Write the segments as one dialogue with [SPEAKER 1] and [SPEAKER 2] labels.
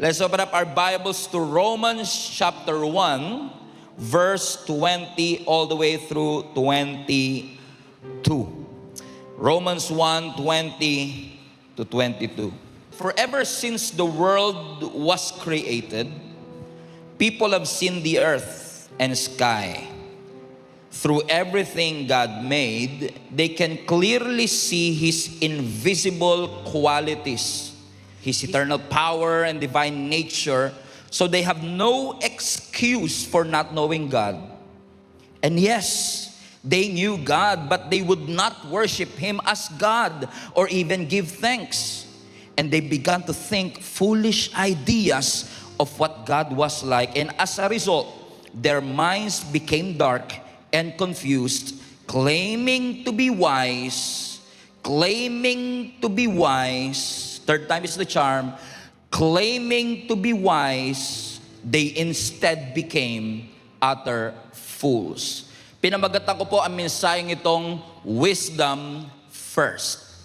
[SPEAKER 1] Let's open up our Bibles to Romans chapter 1, verse 20 all the way through 22. Romans 1, 20 to 22. For ever since the world was created, people have seen the earth and sky. Through everything God made, they can clearly see His invisible qualities, His eternal power and divine nature, so they have no excuse for not knowing God. And yes, they knew God, but they would not worship Him as God or even give thanks. And they began to think foolish ideas of what God was like. And as a result, their minds became dark and confused, claiming to be wise, third time is the charm, claiming to be wise, they instead became utter fools. Pinamagatan ko po ang mensaheng itong wisdom first.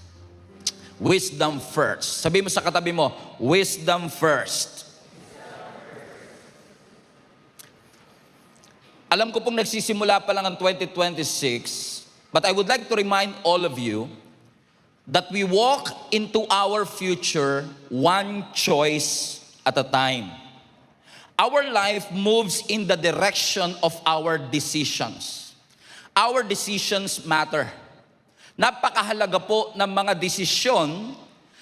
[SPEAKER 1] Wisdom first. Sabi mo sa katabi mo, wisdom first. Alam ko pong nagsisimula pa lang ang 2026, but I would like to remind all of you that we walk into our future one choice at a time. Our life moves in the direction of our decisions. Our decisions matter. Napakahalaga po ng mga desisyon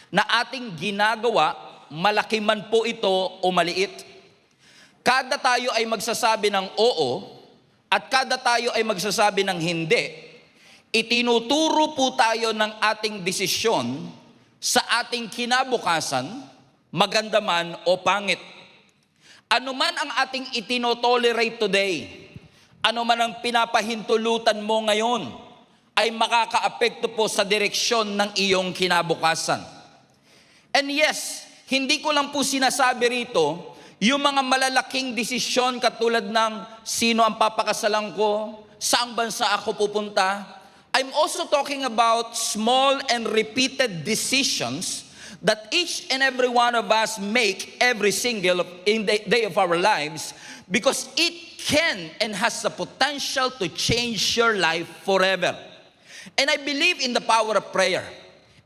[SPEAKER 1] na ating ginagawa, malaki man po ito o maliit. Kada tayo ay magsasabi ng oo at kada tayo ay magsasabi ng hindi, itinuturo po tayo ng ating desisyon sa ating kinabukasan, maganda man o pangit. Ano man ang ating itinotolerate today, ano man ang pinapahintulutan mo ngayon, ay makakaapekto po sa direksyon ng iyong kinabukasan. And yes, hindi ko lang po sinasabi rito, yung mga malalaking desisyon katulad ng sino ang papakasalan ko, saang bansa ako pupunta. I'm also talking about small and repeated decisions that each and every one of us make every single day of our lives, because it can and has the potential to change your life forever. And I believe in the power of prayer.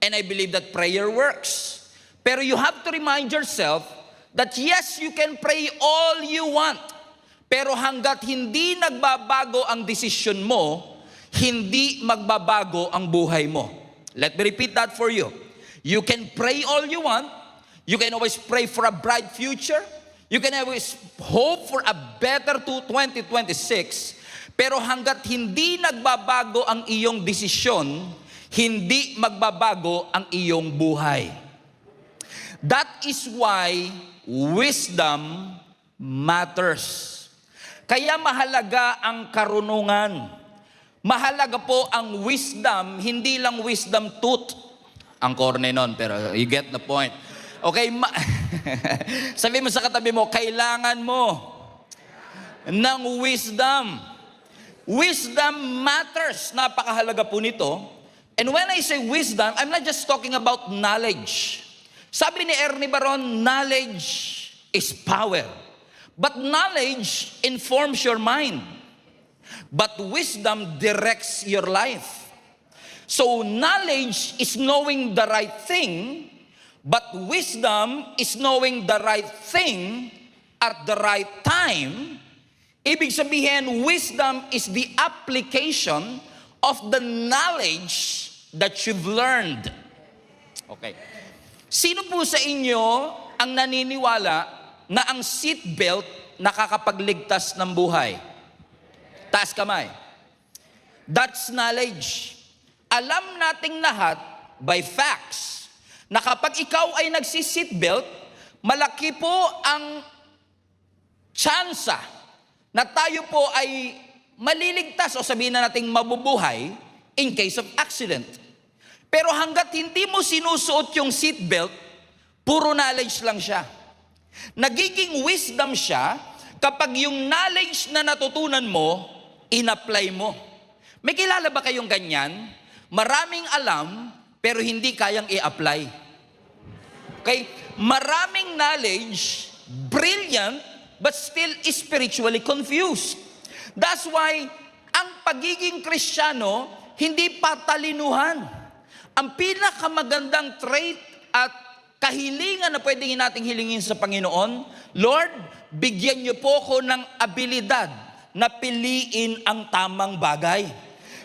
[SPEAKER 1] And I believe that prayer works. Pero you have to remind yourself that yes, you can pray all you want. Pero hanggat hindi nagbabago ang desisyon mo, hindi magbabago ang buhay mo. Let me repeat that for you. You can pray all you want. You can always pray for a bright future. You can always hope for a better 2026. Pero hanggat hindi nagbabago ang iyong desisyon, hindi magbabago ang iyong buhay. That is why wisdom matters. Kaya mahalaga ang karunungan. Mahalaga po ang wisdom, hindi lang wisdom tooth. Ang corny nun, pero you get the point. Okay, sabi mo sa katabi mo, kailangan mo ng wisdom. Wisdom matters. Napakahalaga po nito. And when I say wisdom, I'm not just talking about knowledge. Sabi ni Ernie Baron, knowledge is power. But knowledge informs your mind. But wisdom directs your life. So knowledge is knowing the right thing, but wisdom is knowing the right thing at the right time. Ibig sabihin, wisdom is the application of the knowledge that you've learned. Okay. Sino po sa inyo ang naniniwala na ang seatbelt nakakapagligtas ng buhay? Taas kamay. That's knowledge. Alam nating lahat by facts na kapag ikaw ay nagsi-seatbelt, malaki po ang tsansa na tayo po ay maliligtas o sabihin na nating mabubuhay in case of accident. Pero hanggat hindi mo sinusuot yung seatbelt, puro knowledge lang siya. Nagiging wisdom siya kapag yung knowledge na natutunan mo, in-apply mo. May kilala ba kayong ganyan? Maraming alam, pero hindi kayang i-apply. Okay? Maraming knowledge, brilliant, but still spiritually confused. That's why, ang pagiging Kristiyano, hindi patalinuhan. Ang pinakamagandang trait at kahilingan na pwedeng nating hilingin sa Panginoon, Lord, bigyan niyo po ko ng abilidad na piliin ang tamang bagay.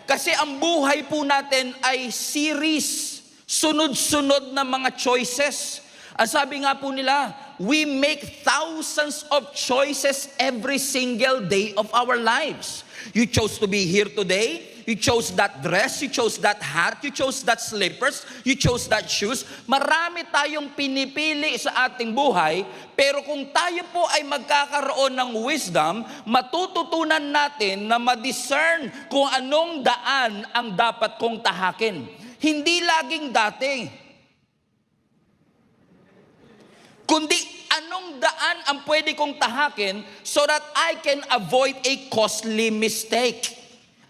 [SPEAKER 1] Kasi ang buhay po natin ay series, sunod-sunod na mga choices. Ang sabi nga po nila, we make thousands of choices every single day of our lives. You chose to be here today. You chose that dress, you chose that hat, you chose that slippers, you chose that shoes. Marami tayong pinipili sa ating buhay, pero kung tayo po ay magkakaroon ng wisdom, matututunan natin na ma-discern kung anong daan ang dapat kong tahakin. Hindi laging dati, kundi anong daan ang pwede kong tahakin so that I can avoid a costly mistake.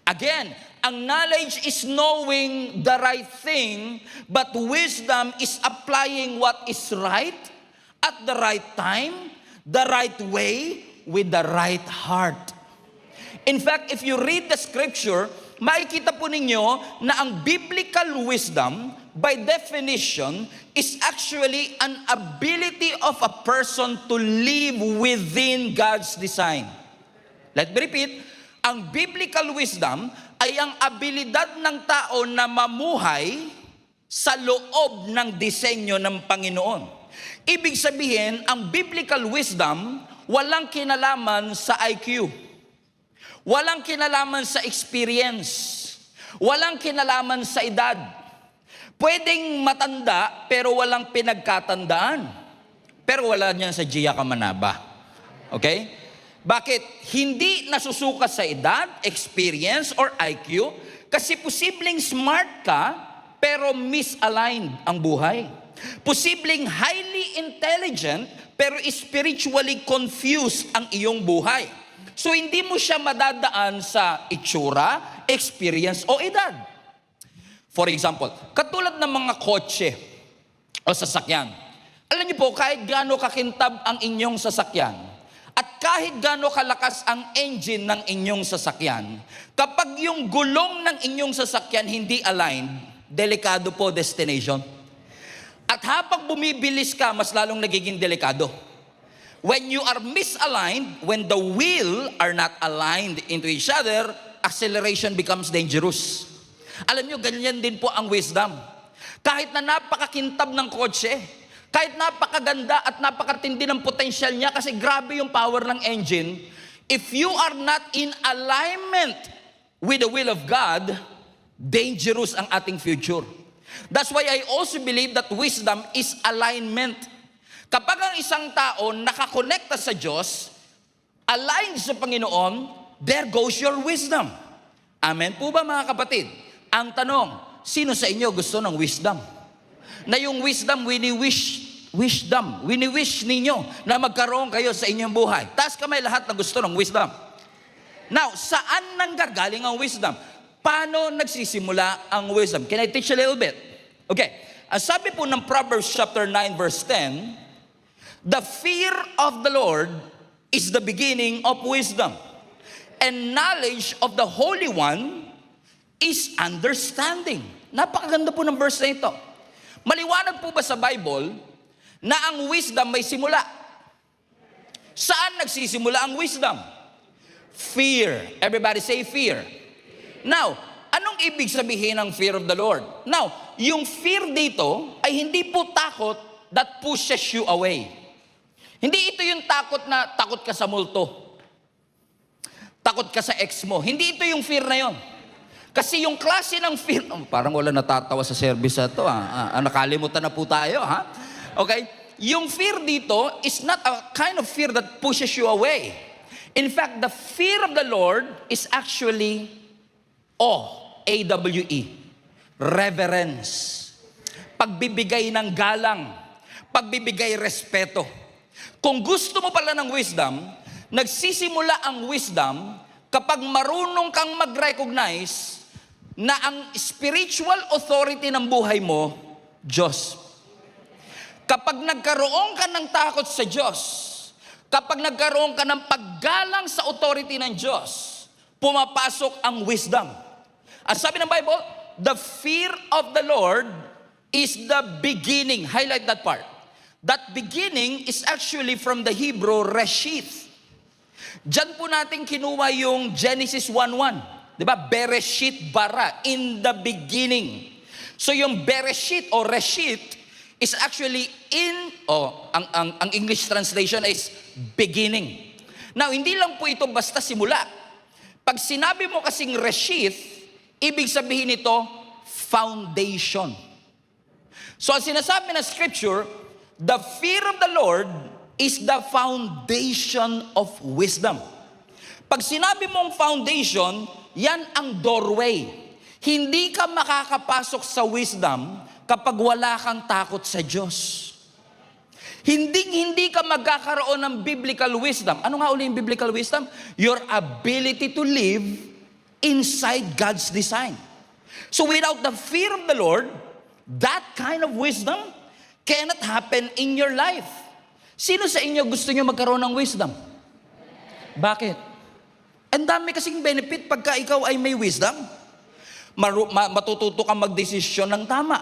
[SPEAKER 1] Again, ang knowledge is knowing the right thing, but wisdom is applying what is right at the right time, the right way, with the right heart. In fact, if you read the scripture, makikita po ninyo na ang biblical wisdom, by definition, is actually an ability of a person to live within God's design. Let me repeat. Ang biblical wisdom ay ang abilidad ng tao na mamuhay sa loob ng disenyo ng Panginoon. Ibig sabihin, ang biblical wisdom, walang kinalaman sa IQ. Walang kinalaman sa experience. Walang kinalaman sa edad. Pwedeng matanda pero walang pinagkatandaan. Pero wala niyan sa Gia Kamanaba. Okay? Bakit? Hindi nasusukat sa edad, experience, or IQ. Kasi posibleng smart ka, pero misaligned ang buhay. Posibleng highly intelligent, pero spiritually confused ang iyong buhay. So hindi mo siya madadaan sa itsura, experience, o edad. For example, katulad ng mga kotse o sasakyan. Alam niyo po, kahit gaano kakintab ang inyong sasakyan, at kahit gaano kalakas ang engine ng inyong sasakyan, kapag yung gulong ng inyong sasakyan hindi aligned, delikado po destination. At habang bumibilis ka, mas lalong nagiging delikado. When you are misaligned, when the wheel are not aligned into each other, acceleration becomes dangerous. Alam nyo, ganyan din po ang wisdom. Kahit na napakakintab ng kotse, kahit napakaganda at napakatindi ng potensyal niya kasi grabe yung power ng engine, if you are not in alignment with the will of God, dangerous ang ating future. That's why I also believe that wisdom is alignment. Kapag ang isang tao nakakonekta sa Diyos, aligned sa Panginoon, there goes your wisdom. Amen po ba mga kapatid? Ang tanong, sino sa inyo gusto ng wisdom? Na yung wisdom, wini-wish ninyo na magkaroon kayo sa inyong buhay. Taas kamay lahat na gusto ng wisdom. Now, saan nanggagaling ang wisdom? Paano nagsisimula ang wisdom? Can I teach a little bit? Okay. Ang sabi po ng Proverbs chapter 9 verse 10, the fear of the Lord is the beginning of wisdom, and knowledge of the Holy One is understanding. Napakaganda po ng verse na ito. Maliwanag po ba sa Bible na ang wisdom may simula? Saan nagsisimula ang wisdom? Fear. Everybody say fear. Now, anong ibig sabihin ng fear of the Lord? Now, yung fear dito ay hindi po takot that pushes you away. Hindi ito yung takot na takot ka sa multo. Takot ka sa ex mo. Hindi ito yung fear na yon. Kasi yung klase ng fear, parang wala natatawa sa service na ito. Nakalimutan na po tayo. Ha? Okay? Yung fear dito is not a kind of fear that pushes you away. In fact, the fear of the Lord is actually awe, A-W-E, reverence, pagbibigay ng galang, pagbibigay respeto. Kung gusto mo pala ng wisdom, nagsisimula ang wisdom kapag marunong kang mag-recognize na ang spiritual authority ng buhay mo, Diyos. Kapag nagkaroon ka ng takot sa Diyos, kapag nagkaroon ka ng paggalang sa authority ng Diyos, pumapasok ang wisdom. At sabi ng Bible, the fear of the Lord is the beginning. Highlight that part. That beginning is actually from the Hebrew, reshith. Diyan po natin kinuha yung Genesis 1:1. Diba? Bereshit bara, in the beginning. So yung Bereshit o reshith is actually ang English translation is beginning. Now, hindi lang po ito basta simula. Pag sinabi mo kasing reshith, ibig sabihin nito, foundation. So, ang sinasabi ng Scripture, the fear of the Lord is the foundation of wisdom. Pag sinabi mong foundation, yan ang doorway. Hindi ka makakapasok sa wisdom kapag wala kang takot sa Diyos. Hindi ka magkakaroon ng biblical wisdom. Ano nga uli yung biblical wisdom? Your ability to live inside God's design. So without the fear of the Lord, that kind of wisdom cannot happen in your life. Sino sa inyo gusto nyo magkaroon ng wisdom? Bakit? Ang dami kasing benefit pagka ikaw ay may wisdom. Matututo kang magdesisyon ng tama.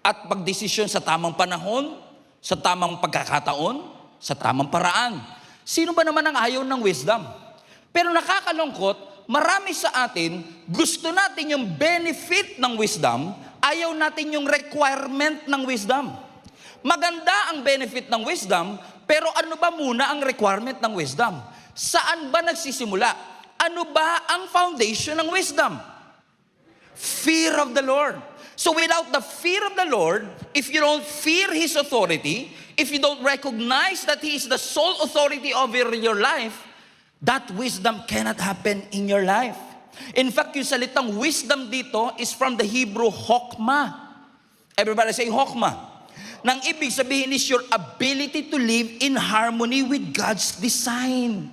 [SPEAKER 1] At magdesisyon sa tamang panahon, sa tamang pagkakataon, sa tamang paraan. Sino ba naman ang ayaw ng wisdom? Pero nakakalungkot, marami sa atin, gusto natin yung benefit ng wisdom, ayaw natin yung requirement ng wisdom. Maganda ang benefit ng wisdom, pero ano ba muna ang requirement ng wisdom? Saan ba nagsisimula? Ano ba ang foundation ng wisdom? Fear of the Lord. So without the fear of the Lord, if you don't fear His authority, if you don't recognize that He is the sole authority over your life, that wisdom cannot happen in your life. In fact, yung salitang wisdom dito is from the Hebrew hokmah. Everybody say hokmah. Nang ibig sabihin is your ability to live in harmony with God's design.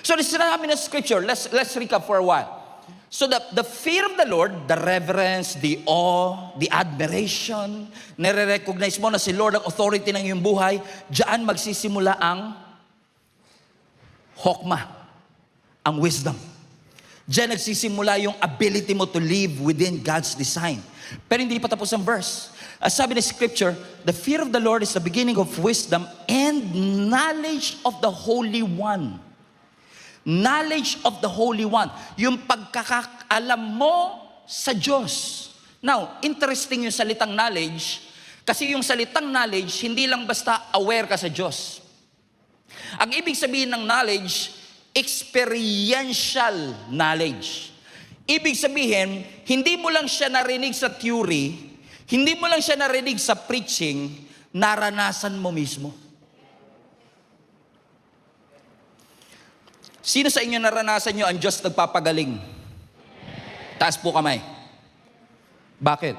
[SPEAKER 1] So this is namin na scripture. Let's recap for a while. So the fear of the Lord, the reverence, the awe, the admiration, nare-recognize mo na si Lord ang authority ng iyong buhay, diyan magsisimula ang hokmah, ang wisdom. Diyan nagsisimula yung ability mo to live within God's design. Pero hindi pa tapos ang verse. As sabi ng scripture, the fear of the Lord is the beginning of wisdom and knowledge of the Holy One. Knowledge of the Holy One. Yung pagkakaalam mo sa Diyos. Now, interesting yung salitang knowledge, kasi yung salitang knowledge, hindi lang basta aware ka sa Diyos. Ang ibig sabihin ng knowledge, experiential knowledge. Ibig sabihin, hindi mo lang siya narinig sa theory, hindi mo lang siya narinig sa preaching, naranasan mo mismo. Sino sa inyo naranasan nyo ang Diyos nagpapagaling? Taas po kamay. Bakit?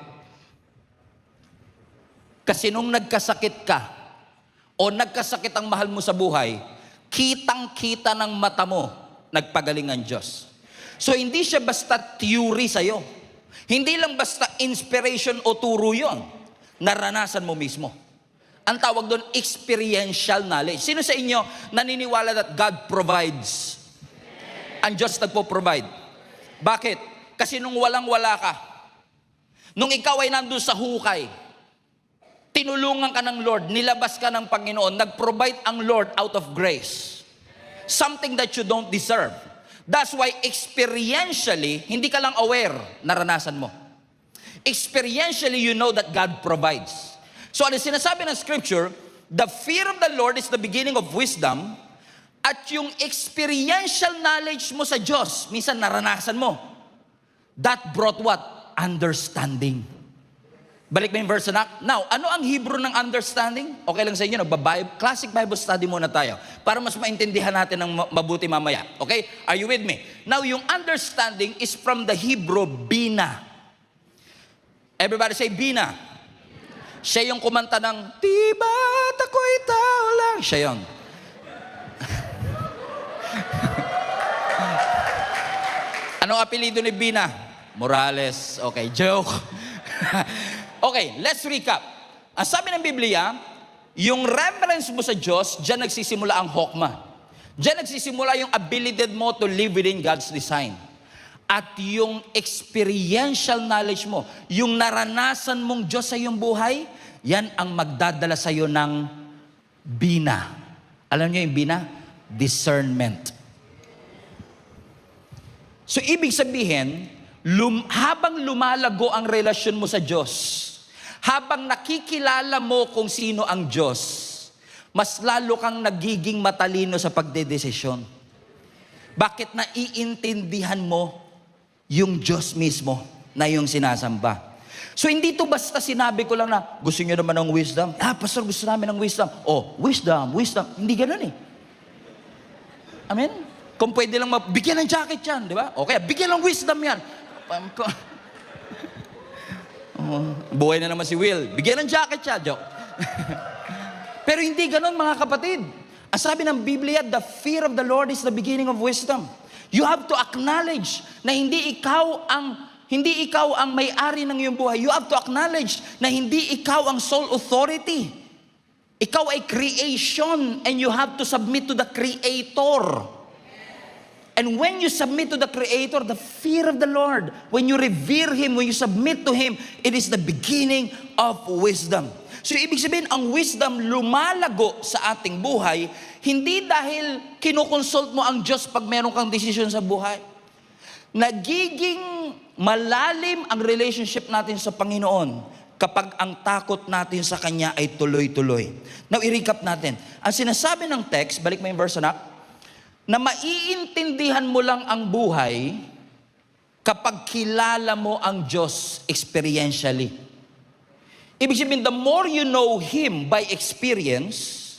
[SPEAKER 1] Kasi nung nagkasakit ka, o nagkasakit ang mahal mo sa buhay, kitang-kita ng mata mo, nagpagaling ang Diyos. So hindi siya basta theory sa'yo. Hindi lang basta inspiration o turo yun. Naranasan mo mismo. Ang tawag doon, experiential knowledge. Sino sa inyo naniniwala that God provides? Ang Diyos nagpo-provide. Bakit? Kasi nung walang-wala ka, nung ikaw ay nandun sa hukay, tinulungan ka ng Lord, nilabas ka ng Panginoon, nag-provide ang Lord out of grace. Something that you don't deserve. That's why experientially, hindi ka lang aware, naranasan mo. Experientially, you know that God provides. So ano sinasabi ng scripture, the fear of the Lord is the beginning of wisdom, at yung experiential knowledge mo sa Diyos, minsan naranasan mo, that brought what? Understanding. Balik mo yung verse na. Now, ano ang Hebrew ng understanding? Okay lang sa inyo, classic Bible study muna tayo para mas maintindihan natin ng mabuti mamaya. Okay? Are you with me? Now, yung understanding is from the Hebrew, bina. Everybody say bina. Siya yung kumanta ng, "Diba't ako'y tao lang." Siya yun. Anong apelido ni Bina? Morales. Okay, joke. Okay, let's recap. Ang sabi ng Biblia, Yung reverence mo sa Diyos, diyan nagsisimula ang hokma. Diyan nagsisimula yung ability mo to live within God's design. At yung experiential knowledge mo, yung naranasan mong Diyos sa iyong buhay, yan ang magdadala sa iyo ng bina. Alam niyo yung bina? Discernment. So ibig sabihin, habang lumalago ang relasyon mo sa Diyos, habang nakikilala mo kung sino ang Diyos, mas lalo kang nagiging matalino sa pagdedesisyon. Bakit naiintindihan mo yung Diyos mismo na yung sinasamba? So hindi to basta sinabi ko lang na, gusto nyo naman ng wisdom? Pastor, gusto namin ng wisdom. Wisdom. Hindi ganun eh. Amen? Kung pwede lang bigyan ng jacket yan, di ba? Okay, bigyan ng wisdom yan. Buhay na naman si Will. Bigyan ng jacket siya. Joke. Pero hindi ganun, mga kapatid. Ang sabi ng Biblia, the fear of the Lord is the beginning of wisdom. You have to acknowledge na hindi ikaw ang may-ari ng iyong buhay. You have to acknowledge na hindi ikaw ang sole authority. Ikaw ay creation and you have to submit to the Creator. And when you submit to the Creator, the fear of the Lord, when you revere Him, when you submit to Him, it is the beginning of wisdom. So ibig sabihin, ang wisdom lumalago sa ating buhay, hindi dahil kinukonsult mo ang Diyos pag meron kang desisyon sa buhay. Nagiging malalim ang relationship natin sa Panginoon kapag ang takot natin sa Kanya ay tuloy-tuloy. Now, i-recap natin. Ang sinasabi ng text, balik mo yung verse, anak, na maiintindihan mo lang ang buhay kapag kilala mo ang Diyos experientially. Ibig sabihin, the more you know Him by experience,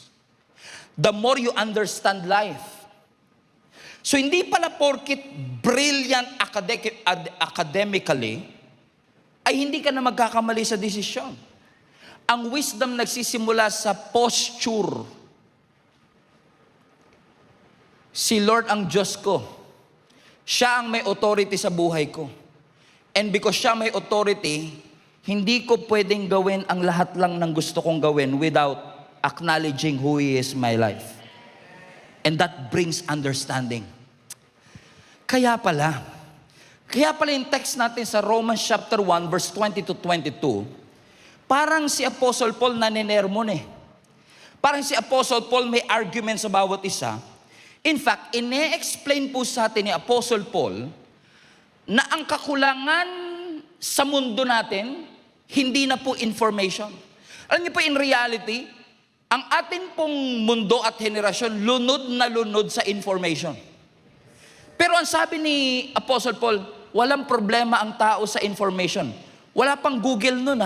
[SPEAKER 1] the more you understand life. So hindi pala porkit brilliant academically, ay hindi ka na magkakamali sa desisyon. Ang wisdom nagsisimula sa posture. Si Lord ang Diyos ko. Siya ang may authority sa buhay ko. And because siya may authority, hindi ko pwedeng gawin ang lahat lang ng gusto kong gawin without acknowledging who He is in my life. And that brings understanding. Kaya pala yung text natin sa Romans chapter 1 verse 20 to 22, parang si Apostle Paul naninermon eh. Parang si Apostle Paul may argument sa bawat isa. In fact, ine-explain po sa atin ni Apostle Paul na ang kakulangan sa mundo natin, hindi na po information. Alam niyo po, in reality, ang atin pong mundo at henerasyon, lunod na lunod sa information. Pero ang sabi ni Apostle Paul, walang problema ang tao sa information. Wala pang Google nun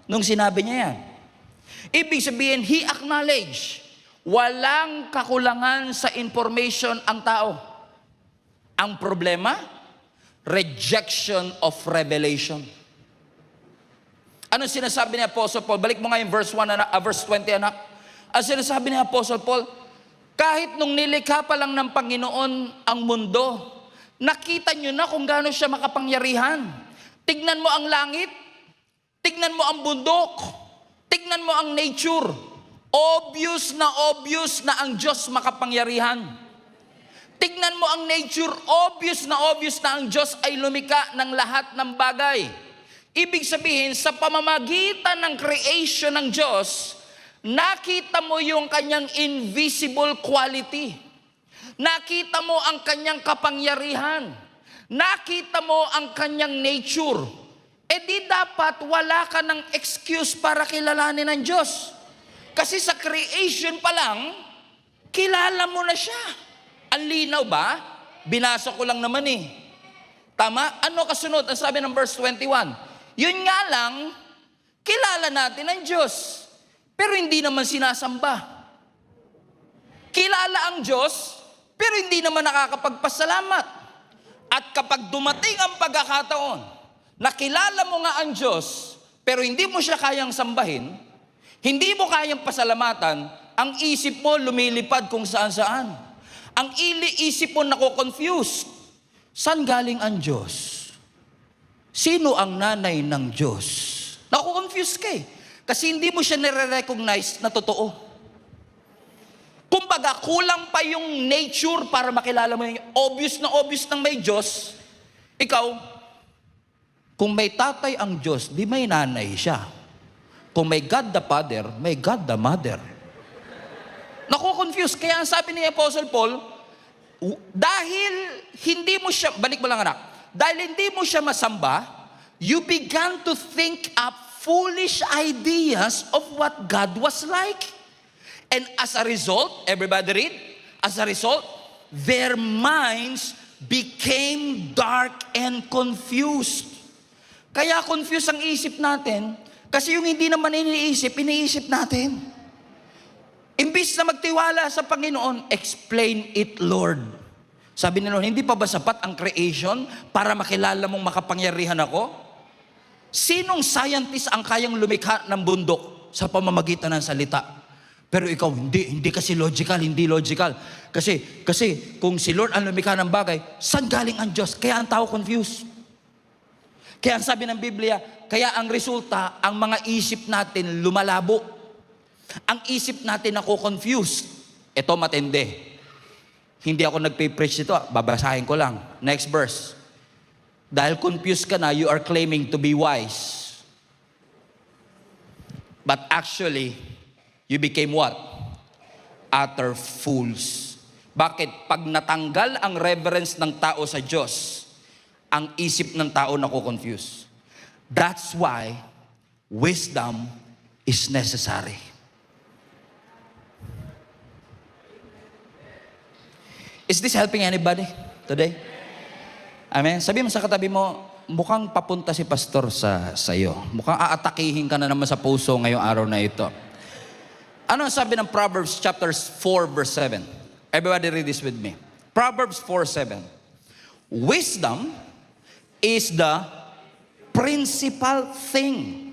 [SPEAKER 1] nung sinabi niya yan. Ibig sabihin, he acknowledged, walang kakulangan sa information ang tao. Ang problema, rejection of revelation. Ano sinasabi ni Apostle Paul? Balik mo nga yung verse 20, anak. Ang sinasabi ni Apostle Paul, kahit nung nilikha pa lang ng Panginoon ang mundo, nakita nyo na kung gaano siya makapangyarihan. Tignan mo ang langit, tignan mo ang bundok, tignan mo ang nature. Obvious na ang Diyos makapangyarihan. Tignan mo ang nature, obvious na ang Diyos ay lumikha ng lahat ng bagay. Ibig sabihin, sa pamamagitan ng creation ng Diyos, nakita mo yung kanyang invisible quality. Nakita mo ang kanyang kapangyarihan. Nakita mo ang kanyang nature. Di dapat wala ka ng excuse para kilalanin ng Diyos. Kasi sa creation pa lang, kilala mo na siya. Ang linaw ba? Binasa ko lang naman eh. Tama? Ano kasunod? Ang sabi ng verse 21, yun nga lang, kilala natin ang Diyos. Pero hindi naman sinasamba. Kilala ang Diyos, pero hindi naman nakakapagpasalamat. At kapag dumating ang pagkakataon, nakilala mo nga ang Diyos, pero hindi mo siya kayang sambahin, hindi mo kayang pasalamatan, ang isip mo lumilipad kung saan-saan. Ang isip mo nako-confuse. Saan galing ang Diyos? Sino ang nanay ng Diyos? Nako-confuse ka eh. Kasi hindi mo siya nire-recognize na totoo. Kumbaga, kulang pa yung nature para makilala mo yung obvious ng may Diyos. Ikaw, kung may tatay ang Diyos, di may nanay siya. Kung may God the Father, may God the Mother. Naku-confuse. Kaya ang sabi ni Apostle Paul, dahil hindi mo siya, balik mo lang anak, dahil hindi mo siya masamba, you began to think up foolish ideas of what God was like. And as a result, everybody read, as a result, their minds became dark and confused. Kaya confused ang isip natin, kasi yung hindi naman iniisip natin. Imbis na magtiwala sa Panginoon, explain it, Lord. Sabi ni Lord, hindi pa ba sapat ang creation para makilala mong makapangyarihan ako? Sinong scientist ang kayang lumikha ng bundok sa pamamagitan ng salita? Pero ikaw, hindi kasi hindi logical. Kasi kung si Lord ang lumikha ng bagay, saan galing ang Diyos? Kaya ang tao confused. Kaya ang sabi ng Biblia, kaya ang resulta, ang mga isip natin lumalabo. Ang isip natin ako confused. Ito matindi. Hindi ako nagpe-preach ito. Babasahin ko lang. Next verse. Dahil confused ka na, you are claiming to be wise. But actually, you became what? Utter fools. Bakit? Pag natanggal ang reverence ng tao sa Diyos, ang isip ng tao nako-confuse. That's why wisdom is necessary. Is this helping anybody today? Amen? Sabi mo sa katabi mo, mukhang papunta si pastor sa iyo. Mukhang aatakihin ka na naman sa puso ngayong araw na ito. Ano ang sabi ng Proverbs chapter 4 verse 7? Everybody read this with me. Proverbs 4:7. Wisdom is the principal thing.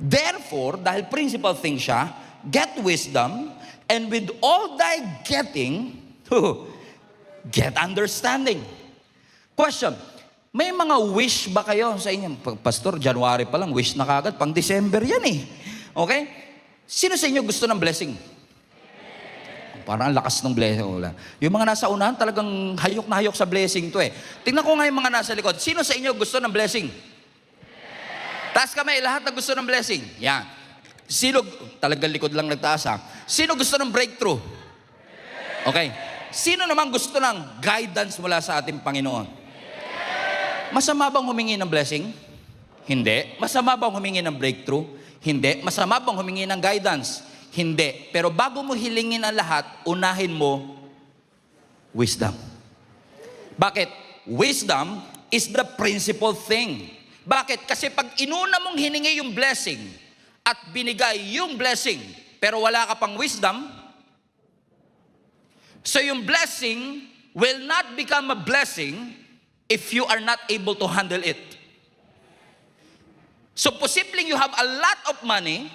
[SPEAKER 1] Therefore, dahil principal thing siya, get wisdom, and with all thy getting, get understanding. Question, may mga wish ba kayo sa inyo? Pastor, January pa lang, wish na kagad. Pang December yan eh. Okay? Sino sa inyo gusto ng blessing? Parang ang lakas ng blessing. Yung mga nasa unahan, talagang hayok na hayok sa blessing to eh. Tingnan ko nga yung mga nasa likod. Sino sa inyo gusto ng blessing? Taas kamay, lahat na gusto ng blessing. Yan. Sino, talagang likod lang nagtaas ha. Sino gusto ng breakthrough? Okay. Sino naman gusto ng guidance mula sa ating Panginoon? Masama bang humingi ng blessing? Hindi. Masama bang humingi ng breakthrough? Hindi. Masama bang humingi ng guidance? Hindi. Pero bago mo hilingin ang lahat, unahin mo wisdom. Bakit? Wisdom is the principal thing. Bakit? Kasi pag inuna mong hiningi yung blessing at binigay yung blessing, pero wala ka pang wisdom, so yung blessing will not become a blessing if you are not able to handle it. So posibleng you have a lot of money,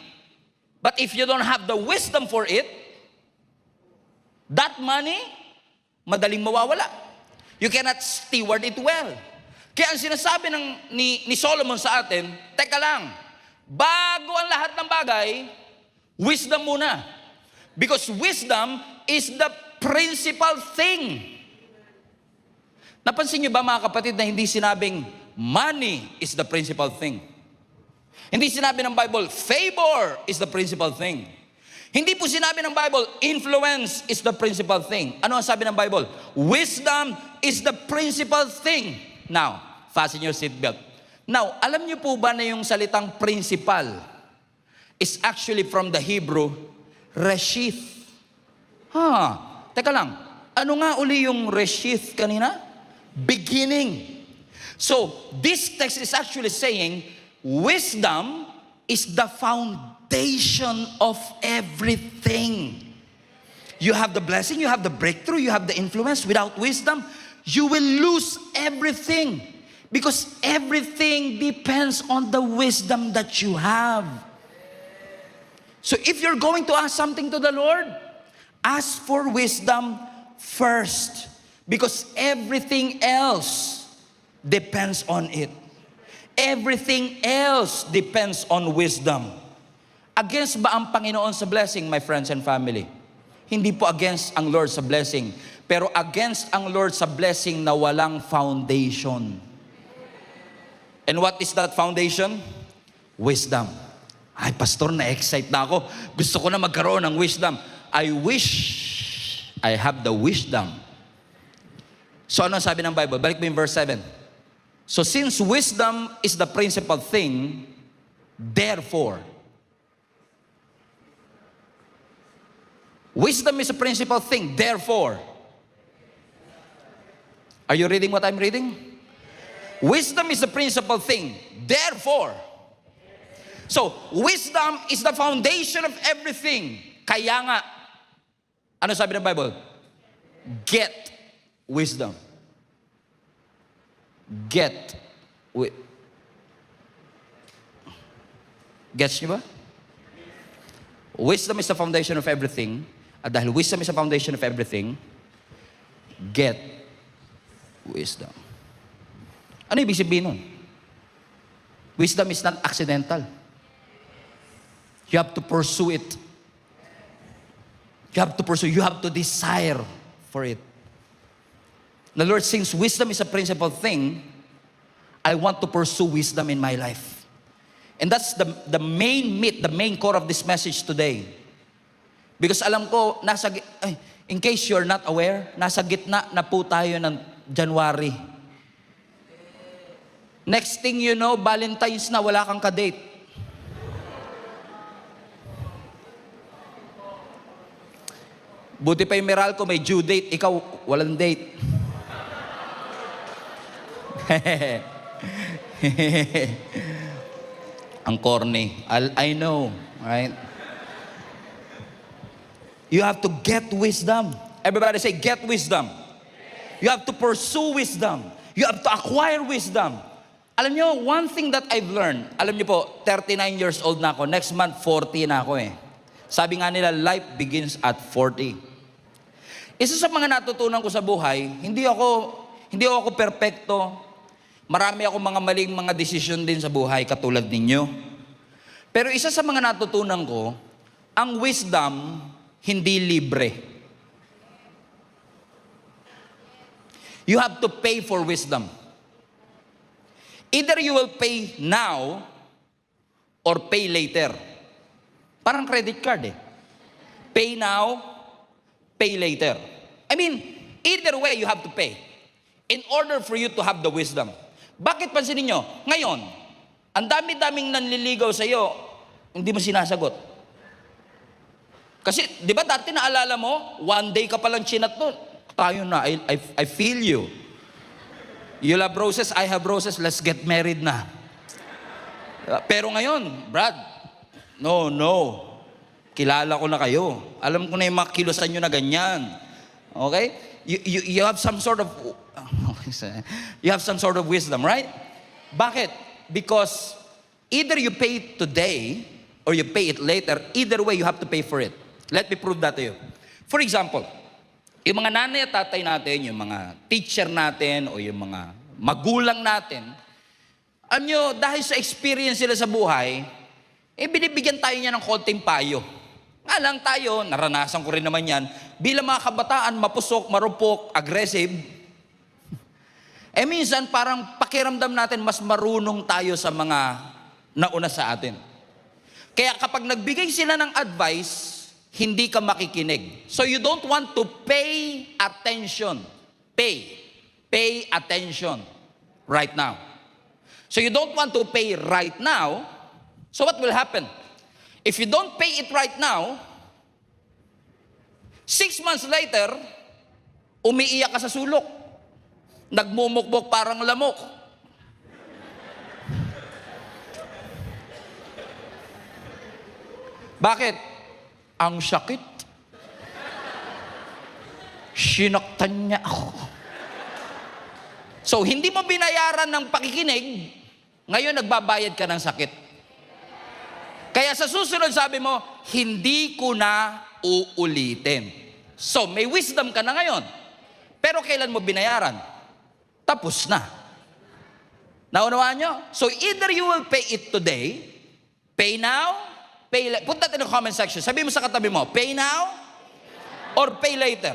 [SPEAKER 1] but if you don't have the wisdom for it, that money, madaling mawawala. You cannot steward it well. Kaya ang sinasabi ni Solomon sa atin, teka lang, bago ang lahat ng bagay, wisdom muna. Because wisdom is the principal thing. Napansin niyo ba mga kapatid na hindi sinabing money is the principal thing? Hindi sinabi ng Bible, favor is the principal thing. Hindi po sinabi ng Bible, influence is the principal thing. Ano ang sabi ng Bible? Wisdom is the principal thing. Now, fasten your seatbelt. Now, alam niyo po ba na yung salitang principal is actually from the Hebrew, reshith. Teka lang, ano nga uli yung reshith kanina? Beginning. So, this text is actually saying, wisdom is the foundation of everything. You have the blessing, you have the breakthrough, you have the influence. Without wisdom, you will lose everything. Because everything depends on the wisdom that you have. So if you're going to ask something to the Lord, ask for wisdom first. Because everything else depends on it. Everything else depends on wisdom. Against ba ang Panginoon sa blessing, my friends and family? Hindi po against ang Lord sa blessing, pero against ang Lord sa blessing na walang foundation. And what is that foundation? Wisdom. Ay, pastor, na-excite na ako. Gusto ko na magkaroon ng wisdom. I wish I have the wisdom. So ano sabi ng Bible? Balik mo yung verse 7. So since wisdom is the principal thing, therefore, wisdom is a principal thing, therefore. Are you reading what I'm reading? Wisdom is the principal thing, therefore. So, wisdom is the foundation of everything. Kaya nga, ano sabi ng Bible? Get wisdom. Get. Gets niyo ba? Wisdom is the foundation of everything. At dahil wisdom is the foundation of everything, get wisdom. Ano ibig sabihin nun? Wisdom is not accidental. You have to pursue it. You have to pursue. You have to desire for it. The Lord, since wisdom is a principal thing, I want to pursue wisdom in my life. And that's the main meat, the main core of this message today. Because alam ko, in case you're not aware, nasa gitna na po tayo ng January. Next thing you know, Valentine's na, wala kang ka-date. Buti pa yung Meralco, may due date. Ikaw, walang date. Ang corny. I know, right? You have to get wisdom. Everybody say, get wisdom. You have to pursue wisdom. You have to acquire wisdom. Alam nyo, one thing that I've learned, alam nyo po, 39 years old na ako. Next month, 40 na ako eh. Sabi nga nila, life begins at 40. Isa sa mga natutunan ko sa buhay, hindi ako perpekto. Marami ako mga maling mga desisyon din sa buhay, katulad ninyo. Pero isa sa mga natutunan ko, ang wisdom, hindi libre. You have to pay for wisdom. Either you will pay now or pay later. Parang credit card eh. Pay now, pay later. I mean, either way you have to pay in order for you to have the wisdom. Bakit pansinin nyo? Ngayon, ang dami-daming nanliligaw sa iyo, hindi mo sinasagot. Kasi, di ba dati naalala mo, one day ka palang chinat nun. Tayo na, I feel you. You love roses, I have roses, let's get married na. Pero ngayon, Brad, no. Kilala ko na kayo. Alam ko na yung mga kilusan nyo na ganyan. Okay? You have some sort of wisdom, right? Bakit? Because either you pay it today or you pay it later, either way you have to pay for it. Let me prove that to you. For example, yung mga nanay at tatay natin, yung mga teacher natin, o yung mga magulang natin, alam nyo, dahil sa experience sila sa buhay, binibigyan tayo niya ng konting payo. Nga lang tayo, naranasan ko rin naman yan, bilang mga kabataan, mapusok, marupok, aggressive, minsan parang pakiramdam natin mas marunong tayo sa mga nauna sa atin. Kaya kapag nagbigay sila ng advice, hindi ka makikinig. So you don't want to pay attention. Pay attention right now. So you don't want to pay right now. So what will happen? If you don't pay it right now, 6 months later, umiiyak ka sa sulok. Nagmumukbok parang lamok. Bakit? Ang sakit. Sinaktan niya ako. So, hindi mo binayaran ng pakikinig, ngayon nagbabayad ka ng sakit. Kaya sa susunod sabi mo, hindi ko na uulitin. So, may wisdom ka na ngayon. Pero kailan mo binayaran? Tapos na. Naunawaan nyo? So, either you will pay it today, pay now, Put that in the comment section. Sabi mo sa katabi mo, pay now or pay later.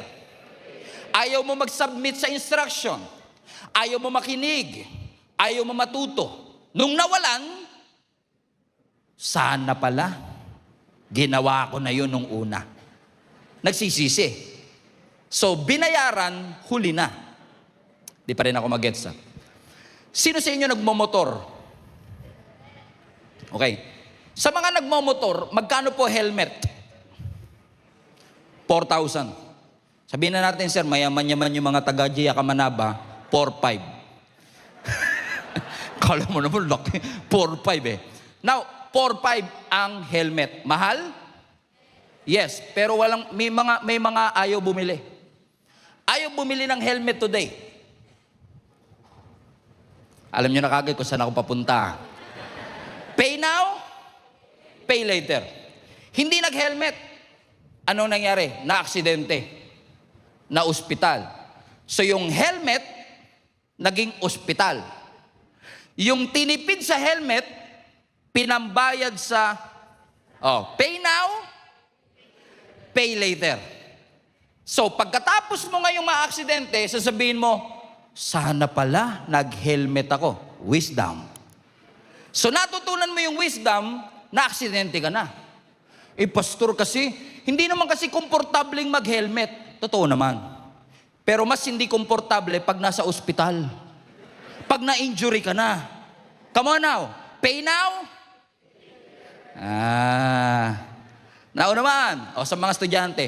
[SPEAKER 1] Ayaw mo mag-submit sa instruction. Ayaw mo makinig. Ayaw mo matuto. Nung nawalan, sana pala, ginawa ko na yun nung una. Nagsisisi. So, binayaran, huli na. Di pa rin ako mag-gets. Sino sa inyo nagmomotor? Okay. Sa mga nagmomotor, magkano po helmet? 4,000. Sabihin na natin, sir, mayaman-yaman yung mga taga-Gia Kamanaba, 4,500. Kala mo naman, laki. 4,500 eh. Now, 4,500 ang helmet. Mahal? Yes, pero may mga ayaw bumili. Ayaw bumili ng helmet today. Alam nyo na kagad kung saan ako papunta. Pay now, pay later. Hindi nag-helmet. Anong nangyari? Na-aksidente. Na-ospital. So yung helmet, naging ospital. Yung tinipid sa helmet, pinambayad sa, pay now, pay later. So pagkatapos mo ngayong ma-aksidente, sasabihin mo, sana pala nag-helmet ako. Wisdom. So natutunan mo yung wisdom, na-aksidente ka na. Pastor kasi, hindi naman kasi komportableng mag-helmet. Totoo naman. Pero mas hindi komportable pag nasa ospital. Pag na-injury ka na. Come on now. Pay now? Now naman. Sa mga estudyante.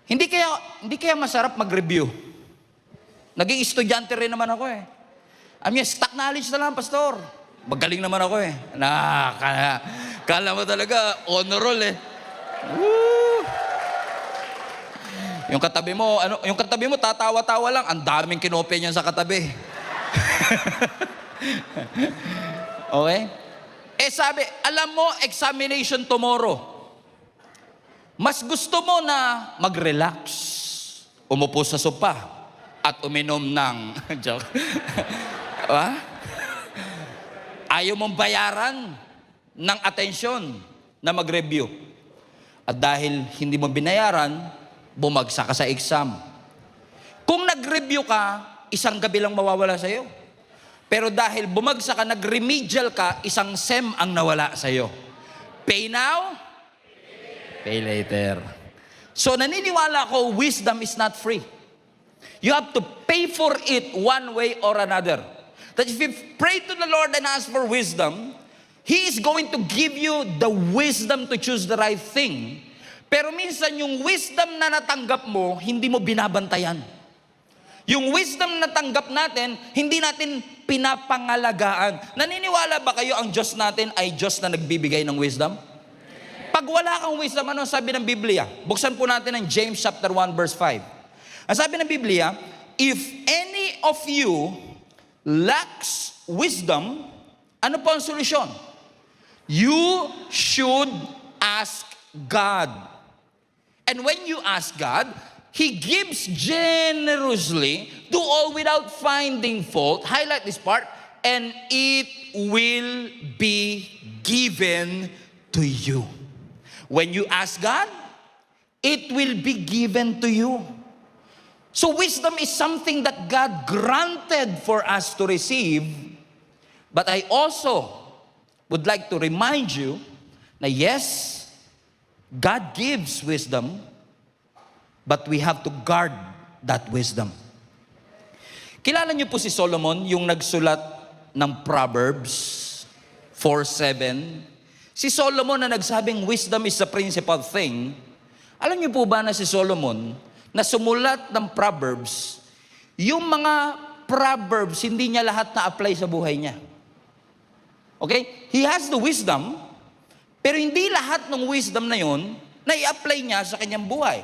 [SPEAKER 1] Hindi kaya masarap mag-review. Naging estudyante rin naman ako eh. Stock knowledge na lang, pastor. Magaling naman ako eh. Kala mo talaga, honor roll eh. Woo! Yung katabi mo, tatawa-tawa lang. Ang daming kinopya niyan sa katabi. Okay? Sabi, alam mo, examination tomorrow. Mas gusto mo na mag-relax, umupo sa sopa, at uminom ng, joke. Ayaw mong bayaran ng atensyon na mag-review. At dahil hindi mo binayaran, bumagsak ka sa exam. Kung nag-review ka, isang gabi lang mawawala sa'yo. Pero dahil bumagsak ka, nag-remedial ka, isang SEM ang nawala sa'yo. Pay now, pay later. So naniniwala ko, wisdom is not free. You have to pay for it one way or another. That if you pray to the Lord and ask for wisdom, He is going to give you the wisdom to choose the right thing. Pero minsan yung wisdom na natanggap mo, hindi mo binabantayan. Yung wisdom na natanggap natin, hindi natin pinapangalagaan. Naniniwala ba kayo ang Diyos natin ay Diyos na nagbibigay ng wisdom? Pag wala kang wisdom, ano sabi ng Biblia? Buksan po natin ang James chapter 1 verse 5. Ang sabi ng Biblia, if any of you lacks wisdom, ano po ang solusyon? You should ask God. And when you ask God, He gives generously to all without finding fault. Highlight this part. And it will be given to you. When you ask God, it will be given to you. So wisdom is something that God granted for us to receive. But I also would like to remind you na yes, God gives wisdom, but we have to guard that wisdom. Kilala niyo po si Solomon, yung nagsulat ng Proverbs 4:7. Si Solomon na nagsabing wisdom is the principal thing. Alam niyo po ba na si Solomon, na sumulat ng Proverbs, yung mga Proverbs, hindi niya lahat na-apply sa buhay niya. Okay? He has the wisdom, pero hindi lahat ng wisdom na yun, na i-apply niya sa kanyang buhay.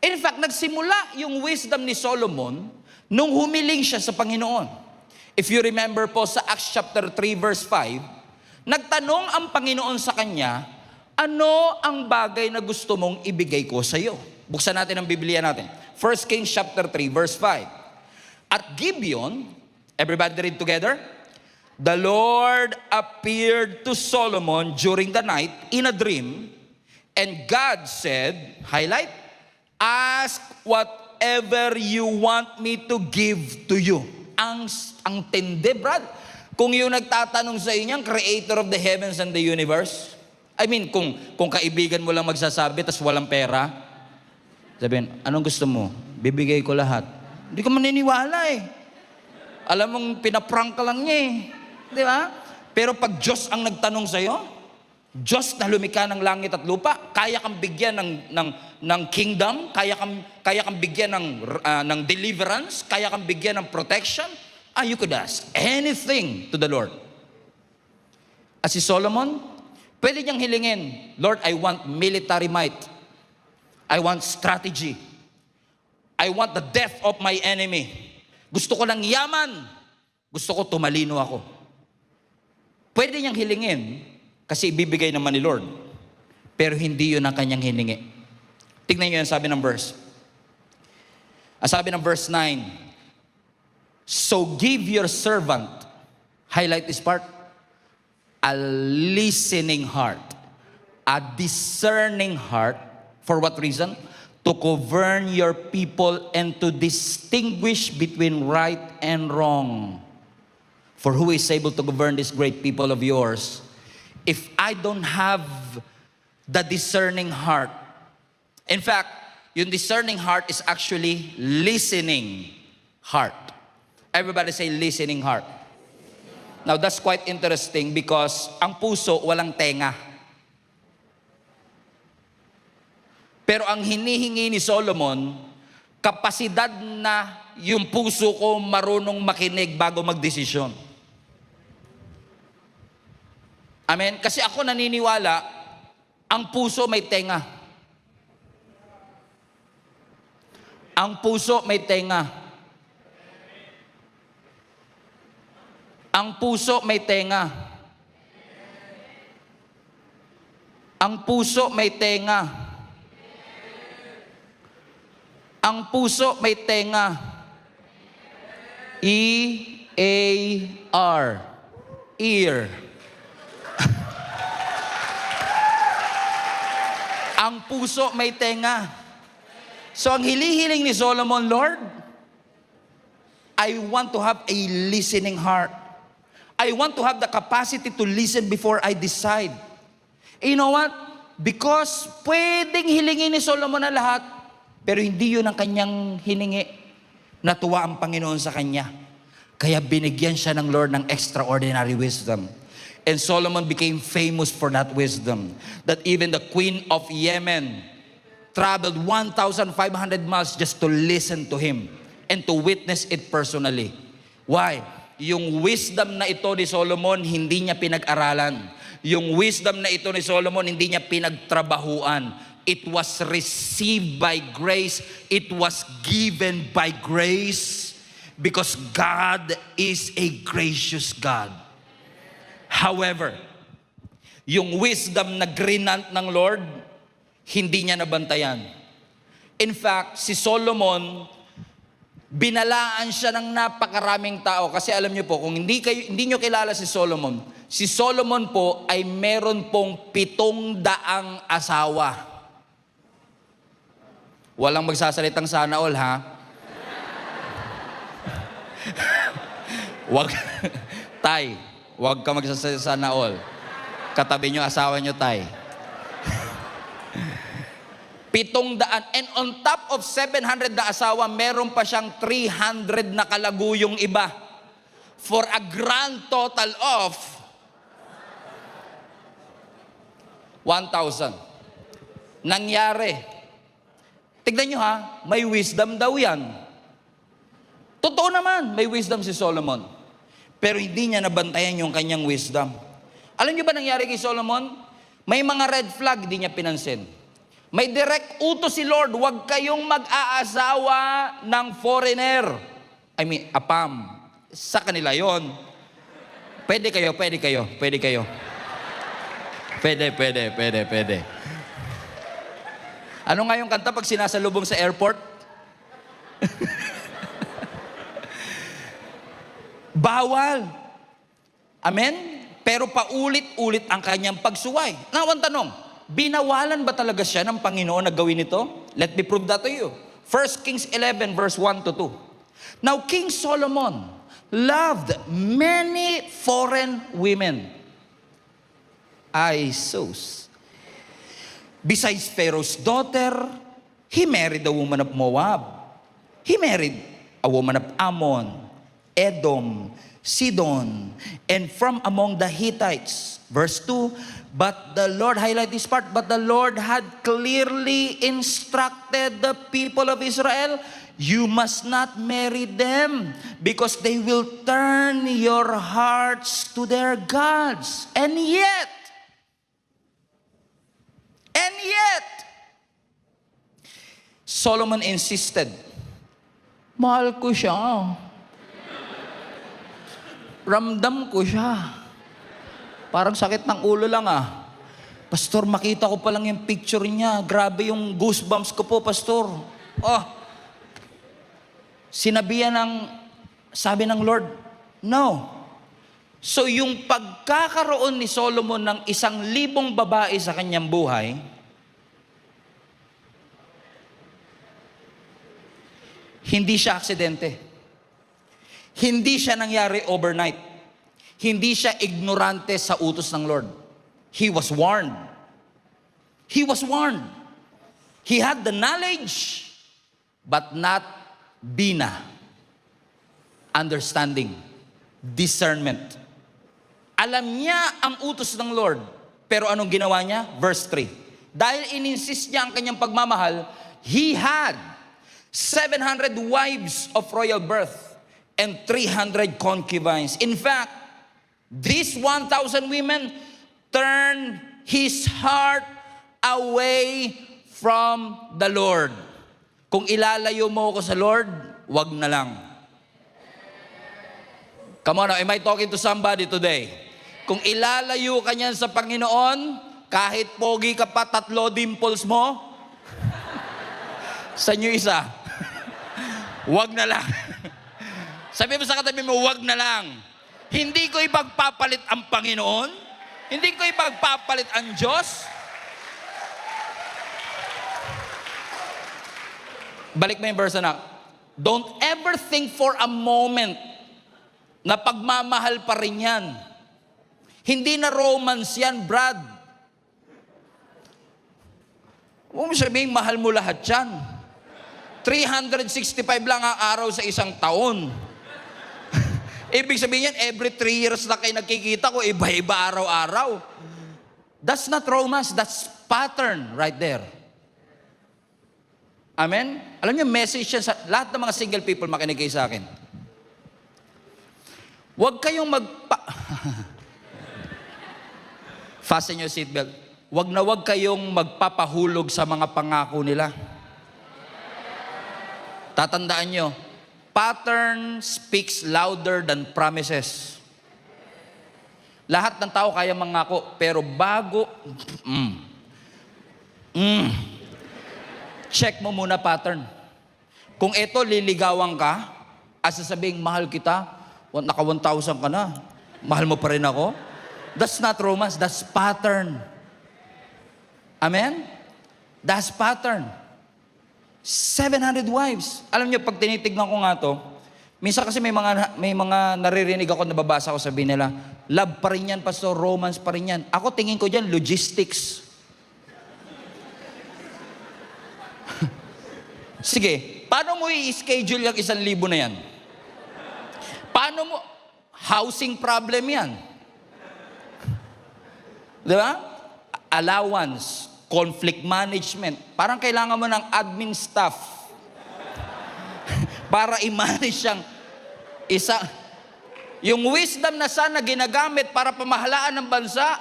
[SPEAKER 1] In fact, nagsimula yung wisdom ni Solomon nung humiling siya sa Panginoon. If you remember po sa Acts chapter 3 verse 5, nagtanong ang Panginoon sa kanya, ano ang bagay na gusto mong ibigay ko sa iyo? Buksan natin ang Biblia natin. 1 Kings chapter 3 verse 5. At Gibeon, everybody read together? the Lord appeared to Solomon during the night in a dream, and God said, highlight, ask whatever you want me to give to you. Ang tindi, Brad. Kung yung nagtatanong sa inyo, creator of the heavens and the universe, I mean, kung kaibigan mo lang magsasabi, tas walang pera, sabihin, anong gusto mo? Bibigay ko lahat. Hindi ka maniniwala eh. Alam mong pinaprank ka lang niya eh. Di ba? Pero pag Diyos ang nagtanong sa'yo, Diyos na lumikha ng langit at lupa, kaya kang bigyan ng kingdom, kaya kang bigyan ng deliverance, kaya kang bigyan ng protection, you could ask anything to the Lord. As si Solomon, pwede niyang hilingin, Lord, I want military might. I want strategy. I want the death of my enemy. Gusto ko ng yaman. Gusto ko tumalino ako. Pwede niyang hilingin kasi ibibigay naman ni Lord. Pero hindi yun ang kanyang hiningi. Tignan niyo yung sabi ng verse. Sabi ng verse 9, so give your servant, highlight this part, a listening heart, a discerning heart. For what reason? To govern your people and to distinguish between right and wrong. For who is able to govern this great people of yours? If I don't have the discerning heart, in fact, yung discerning heart is actually listening heart. Everybody say listening heart. Now that's quite interesting because ang puso walang tenga. Pero ang hinihingi ni Solomon, kapasidad na yung puso ko marunong makinig bago magdesisyon. Amen? Kasi ako naniniwala, ang puso may tenga. Ang puso may tenga. Ang puso may tenga. Ang puso may tenga. Ang puso may tenga. E-A-R. Ear. Ang puso may tenga. So ang hilihiling ni Solomon, Lord, I want to have a listening heart. I want to have the capacity to listen before I decide. You know what? Because pwedeng hilingin ni Solomon na lahat, pero hindi yun ang kanyang hiningi. Natuwa ang Panginoon sa kanya. Kaya binigyan siya ng Lord ng extraordinary wisdom. And Solomon became famous for that wisdom. That even the queen of Yemen traveled 1,500 miles just to listen to him and to witness it personally. Why? Yung wisdom na ito ni Solomon, hindi niya pinag-aralan. Yung wisdom na ito ni Solomon, hindi niya pinagtrabahuan. It was received by grace. It was given by grace because God is a gracious God. However, yung wisdom na grinant ng Lord, hindi niya nabantayan. In fact, si Solomon, binalaan siya ng napakaraming tao. Kasi alam niyo po, kung hindi niyo kilala si Solomon po ay meron pong 700 asawa. Walang magsasalitang sana all, ha? Tay, wag ka magsasalita sana all. Katabi niyo asawa niyo, Tay. 700. And on top of 700 na asawa, meron pa siyang 300 na kalaguyong iba. For a grand total of 1,000. Nangyari. Tignan nyo ha, may wisdom daw yan. Totoo naman, may wisdom si Solomon. Pero hindi niya nabantayan yung kanyang wisdom. Alam niyo ba nangyari kay Solomon? May mga red flag, di niya pinansin. May direct utos si Lord, huwag kayong mag-aasawa ng foreigner. I mean, apam. Sa kanila yon. Pwede kayo. Pwede. Ano nga yung kanta pag sinasalubong sa airport? Bawal. Amen? Pero paulit-ulit ang kanyang pagsuway. Now, ang tanong, binawalan ba talaga siya ng Panginoon na gawin ito? Let me prove that to you. 1 Kings 11 verse 1 to 2. Now, King Solomon loved many foreign women. Ay, sus. Besides Pharaoh's daughter, he married a woman of Moab. He married a woman of Ammon, Edom, Sidon, and from among the Hittites. Verse 2, but the Lord, highlight this part, but the Lord had clearly instructed the people of Israel, you must not marry them because they will turn your hearts to their gods. And yet, Solomon insisted, mahal ko siya. Ramdam ko siya. Parang sakit ng ulo lang Pastor, makita ko pa lang yung picture niya. Grabe yung goosebumps ko po, Pastor. Sabi ng Lord, no. So yung pagkakaroon ni Solomon ng 1,000 babae sa kanyang buhay, hindi siya aksidente. Hindi siya nangyari overnight. Hindi siya ignorante sa utos ng Lord. He was warned. He was warned. He had the knowledge, but not bina. Understanding. Discernment. Alam niya ang utos ng Lord, pero anong ginawa niya? Verse 3. Dahil ininsist niya ang kanyang pagmamahal, he had 700 wives of royal birth and 300 concubines. In fact, these 1,000 women turned his heart away from the Lord. Kung ilalayo mo ko sa Lord, wag na lang. Come on, am I talking to somebody today? Kung ilalayo ka niyan sa Panginoon, kahit pogi ka pa, 3 dimples mo, sa inyo isa, wag na lang. Sabi mo sa katabi mo, wag na lang. Hindi ko ipagpapalit ang Panginoon. Hindi ko ipagpapalit ang Diyos. Balik mo yung verse na. Don't ever think for a moment na pagmamahal pa rin yan. Hindi na romance yan, Brad. Huwag mo sabihin, mahal mo lahat yan. 365 lang ang araw sa isang taon. Ibig sabihin yan, every 3 years na kayo nagkikita ko, iba-iba araw-araw. That's not romance, that's pattern right there. Amen? Alam niyo, message yan sa lahat ng mga single people, makinig kayo sa akin. Huwag kayong fasten your seatbelt. Huwag kayong magpapahulog sa mga pangako nila. Tatandaan nyo, pattern speaks louder than promises. Lahat ng tao kaya mangako, pero bago, check mo muna pattern. Kung ito, liligawan ka, at sasabing, mahal kita, naka 1,000 ka na, mahal mo pa rin ako, that's not romance, that's pattern. Amen? That's pattern. 700 wives. Alam niyo, pag tinitignan ko nga to, minsan kasi may mga naririnig ako, nababasa ko, sabihin nila, love pa rin yan, pastor, romance pa rin yan. Ako tingin ko dyan, logistics. Sige, paano mo i-schedule yung 1,000 na yan? Paano mo, housing problem yan. Di ba? Allowance, conflict management. Parang kailangan mo ng admin staff para i-manage siyang isa. Yung wisdom na sana ginagamit para pamahalaan ng bansa,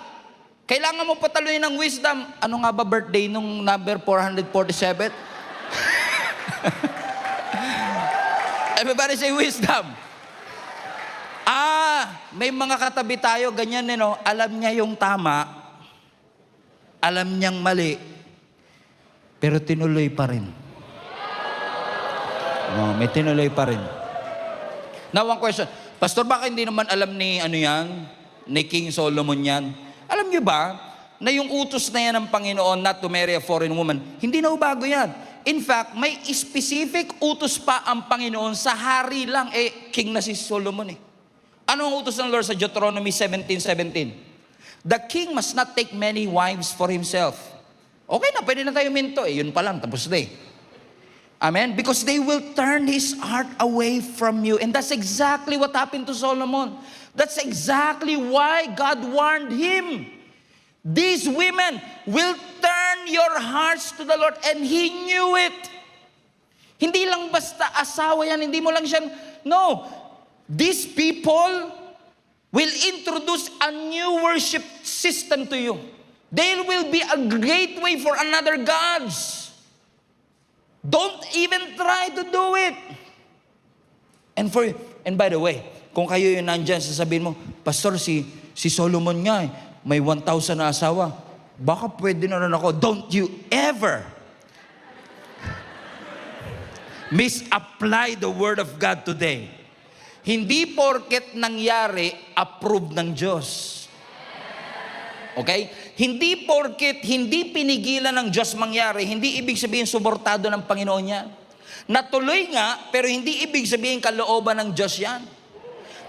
[SPEAKER 1] kailangan mo patalunin ng wisdom. Ano nga ba birthday nung number 447? Everybody say wisdom. May mga katabi tayo, ganyan alam niya yung tama, alam niyang mali, pero tinuloy pa rin. May tinuloy pa rin. Now, one question. Pastor, baka hindi naman alam ni ano yan? ni King Solomon yan. Alam niyo ba, na yung utos na yan ng Panginoon not to marry a foreign woman, hindi na bago yan. In fact, may specific utos pa ang Panginoon sa hari lang. King na si Solomon eh. Ano ang utos ng Lord sa Deuteronomy 17:17? The king must not take many wives for himself. Okay na, pwede na tayo minto eh. Yun pa lang, tapos na eh. Amen? Because they will turn his heart away from you. And that's exactly what happened to Solomon. That's exactly why God warned him. These women will turn your hearts to the Lord. And he knew it. Hindi lang basta asawa yan, hindi mo lang siya, no. These people will introduce a new worship system to you. They will be a gateway for another gods. Don't even try to do it. And by the way, kung kayo yung nandyan, sasabihin mo, Pastor, si Solomon nga may 1,000 na asawa. Baka pwede na rin ako. Don't you ever misapply the word of God today. Hindi porket nangyari, approved ng Diyos. Okay? Hindi porket hindi pinigilan ng Diyos mangyari, hindi ibig sabihin suportado ng Panginoon yan. Natuloy nga, pero hindi ibig sabihin kalooban ng Diyos yan.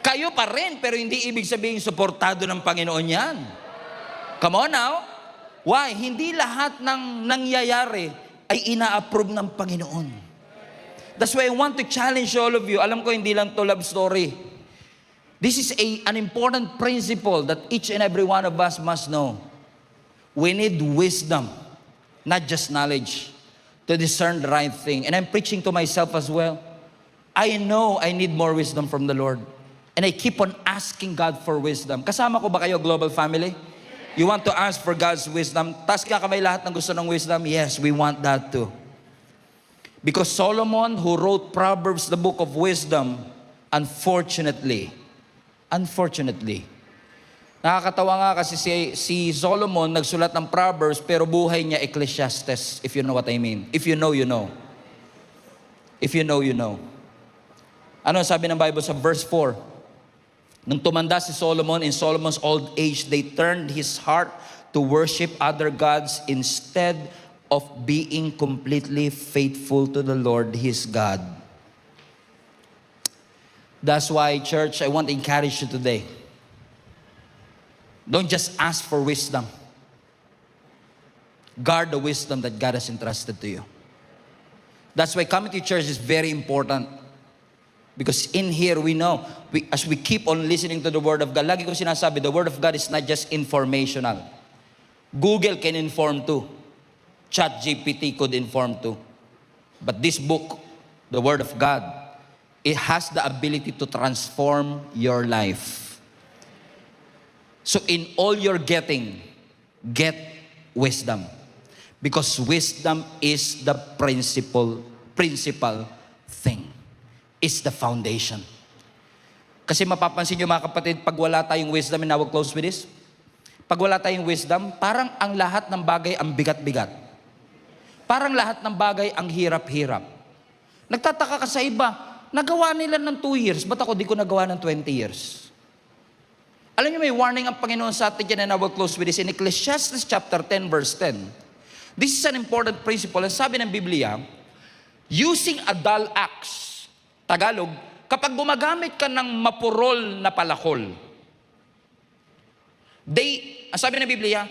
[SPEAKER 1] Kayo pa rin, pero hindi ibig sabihin suportado ng Panginoon yan. Come on now. Why? Hindi lahat ng nangyayari ay ina-approve ng Panginoon. That's why I want to challenge all of you. Alam ko hindi lang to love story. This is an important principle that each and every one of us must know. We need wisdom, not just knowledge, to discern the right thing. And I'm preaching to myself as well. I know I need more wisdom from the Lord. And I keep on asking God for wisdom. Kasama ko ba kayo, Global Family? You want to ask for God's wisdom? Taas ka kamay lahat ng gusto ng wisdom? Yes, we want that too. Because Solomon, who wrote Proverbs, the book of wisdom, unfortunately, nakakatawa nga kasi si Solomon nagsulat ng Proverbs pero buhay niya Ecclesiastes, if you know what I mean. If you know, you know. If you know, you know. Ano sabi ng Bible sa verse 4? Nung tumanda si Solomon, in Solomon's old age, they turned his heart to worship other gods instead of being completely faithful to the Lord his God. That's why, church, I want to encourage you today. Don't just ask for wisdom. Guard the wisdom that God has entrusted to you. That's why coming to church is very important. Because in here we know, as we keep on listening to the Word of God, lagi ko sinasabi, the Word of God is not just informational. Google can inform too. ChatGPT could inform too. But this book, the Word of God, it has the ability to transform your life. So in all you're getting, get wisdom. Because wisdom is the principal thing. It's the foundation. Kasi mapapansin nyo mga kapatid, pag wala tayong wisdom, and I will close with this, pag wala tayong wisdom, parang ang lahat ng bagay ang bigat-bigat. Parang lahat ng bagay ang hirap-hirap. Nagtataka ka sa iba, nagawa nila ng 2 years, ba't ako di ko nagawa ng 20 years? Alam niyo may warning ang Panginoon sa atin dyan, and I will close with this. In Ecclesiastes chapter 10 verse 10, this is an important principle. Ang sabi ng Biblia, using a dull axe, Tagalog, kapag gumagamit ka ng mapurol na palakol, ang sabi ng Biblia,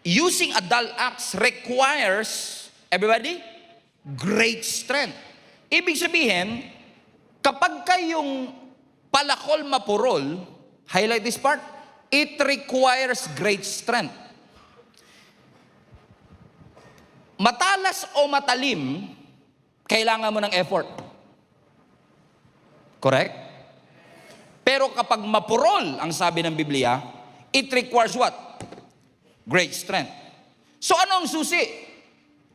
[SPEAKER 1] using a dull axe requires, everybody, great strength. Ibig sabihin, kapag kayong palakol mapurol, highlight this part, it requires great strength. Matalas o matalim, kailangan mo ng effort. Correct? Pero kapag mapurol, ang sabi ng Biblia, it requires what? Great strength. So ano ang susi?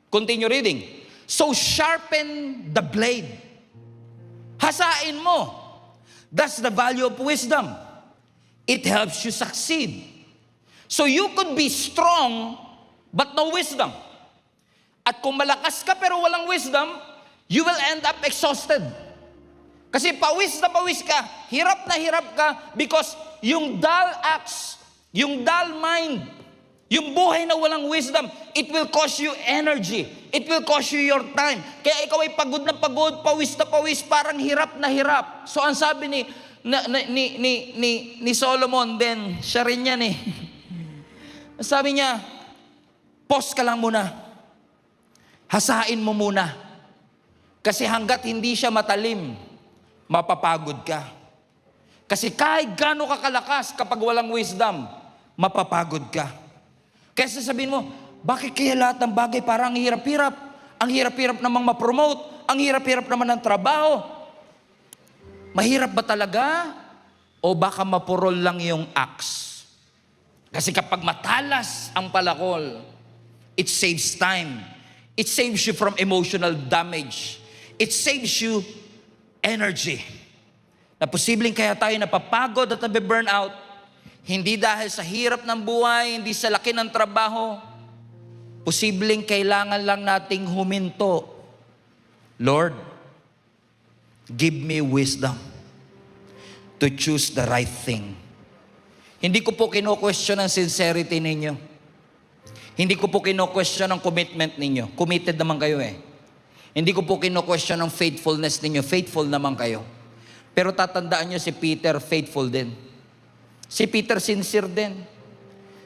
[SPEAKER 1] Continue reading. So sharpen the blade. Hasain mo. That's the value of wisdom. It helps you succeed. So you could be strong, but no wisdom. At kung malakas ka pero walang wisdom, you will end up exhausted. Kasi pawis ka, hirap na hirap ka, because yung dull acts, yung dull mind, yung buhay na walang wisdom, it will cost you energy. It will cost you your time. Kaya ikaw ay pagod na pagod, pawis na pawis, parang hirap na hirap. So ang sabi ni Solomon din, siya rin yan eh. Sabi niya, pause ka lang muna. Hasain mo muna. Kasi hanggat hindi siya matalim, mapapagod ka. Kasi kahit gaano ka kalakas kapag walang wisdom, mapapagod ka. Kaya sasabihin mo, bakit kaya lahat ng bagay parang ang hirap-hirap? Ang hirap-hirap namang ma-promote. Ang hirap-hirap naman ng trabaho. Mahirap ba talaga? O baka mapurol lang yung axe? Kasi kapag matalas ang palakol, it saves time. It saves you from emotional damage. It saves you energy. Na posibleng kaya tayo napapagod at nabe-burn out, hindi dahil sa hirap ng buhay, hindi sa laki ng trabaho. Posibleng kailangan lang nating huminto. Lord, give me wisdom to choose the right thing. Hindi ko po kino-question ang sincerity ninyo. Hindi ko po kino-question ang commitment ninyo. Committed naman kayo eh. Hindi ko po kino-question ang faithfulness ninyo. Faithful naman kayo. Pero tatandaan nyo si Peter, faithful din. Si Peter, sincere din.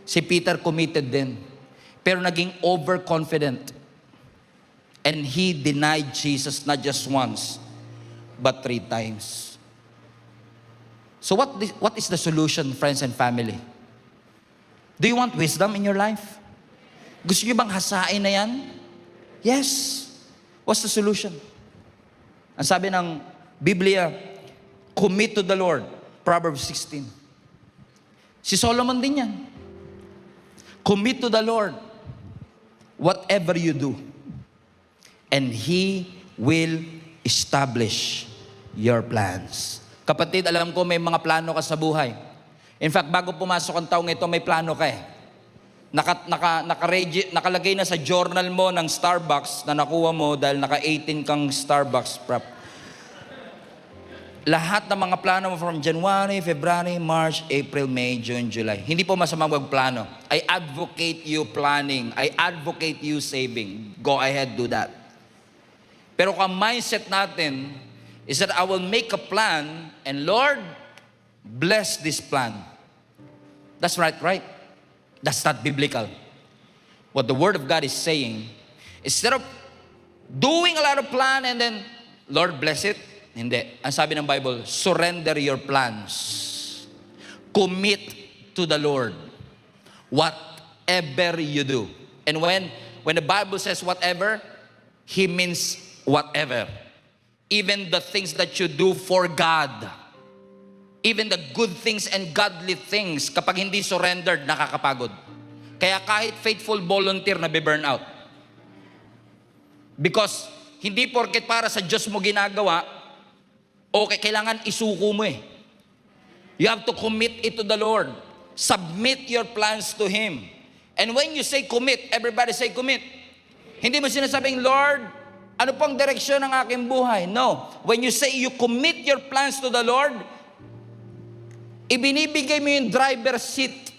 [SPEAKER 1] Si Peter, committed din. Pero naging overconfident. And he denied Jesus not just once, but 3 times. So what is the solution, friends and family? Do you want wisdom in your life? Gusto niyo bang hasain na yan? Yes. What's the solution? Ang sabi ng Biblia, commit to the Lord. Proverbs 16. Si Solomon din yan. Commit to the Lord whatever you do, and He will establish your plans. Kapatid, alam ko may mga plano ka sa buhay. In fact, bago pumasok ang taong ito, may plano ka eh. Nakalagay na sa journal mo ng Starbucks na nakuha mo dahil naka-18 kang Starbucks prep. Lahat ng mga plano mo from January, February, March, April, May, June, July. Hindi po masamang magplano. I advocate you planning. I advocate you saving. Go ahead, do that. Pero kung mindset natin is that I will make a plan and Lord, bless this plan. That's right? That's not biblical. What the Word of God is saying, instead of doing a lot of plan and then, Lord, bless it, hindi. Ang sabi ng Bible, surrender your plans. Commit to the Lord. Whatever you do. And when the Bible says whatever, He means whatever. Even the things that you do for God. Even the good things and godly things, kapag hindi surrendered, nakakapagod. Kaya kahit faithful volunteer na be-burn out. Because hindi porket para sa Diyos mo ginagawa, okay, kailangan isuko mo eh. You have to commit it to the Lord. Submit your plans to Him. And when you say commit, everybody say commit. Hindi mo sinasabing, Lord, ano pang direksyon ng aking buhay? No. When you say you commit your plans to the Lord, ibinibigay mo yung driver seat.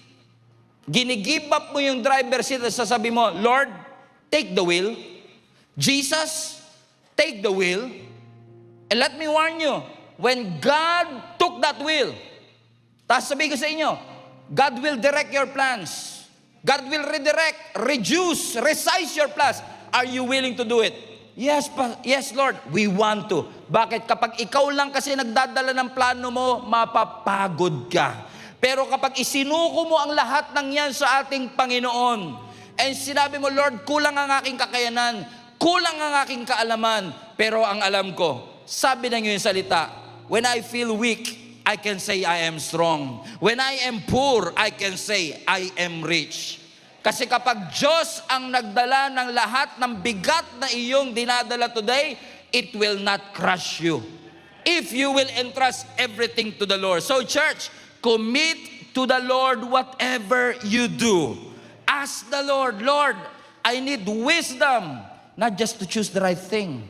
[SPEAKER 1] Ginigive up mo yung driver seat at sasabi mo, Lord, take the wheel. Jesus, take the wheel. And let me warn you, when God took that wheel, tapos sabihin ko sa inyo, God will direct your plans. God will redirect, reduce, resize your plans. Are you willing to do it? Yes, Lord, we want to. Bakit? Kapag ikaw lang kasi nagdadala ng plano mo, mapapagod ka. Pero kapag isinuko mo ang lahat ng yan sa ating Panginoon, and sinabi mo, Lord, kulang ang aking kakayanan, kulang ang aking kaalaman, pero ang alam ko, sabi ng iyong salita, when I feel weak, I can say I am strong. When I am poor, I can say I am rich. Kasi kapag Diyos ang nagdala ng lahat ng bigat na iyong dinadala today, it will not crush you. If you will entrust everything to the Lord. So church, commit to the Lord whatever you do. Ask the Lord, Lord, I need wisdom, not just to choose the right thing,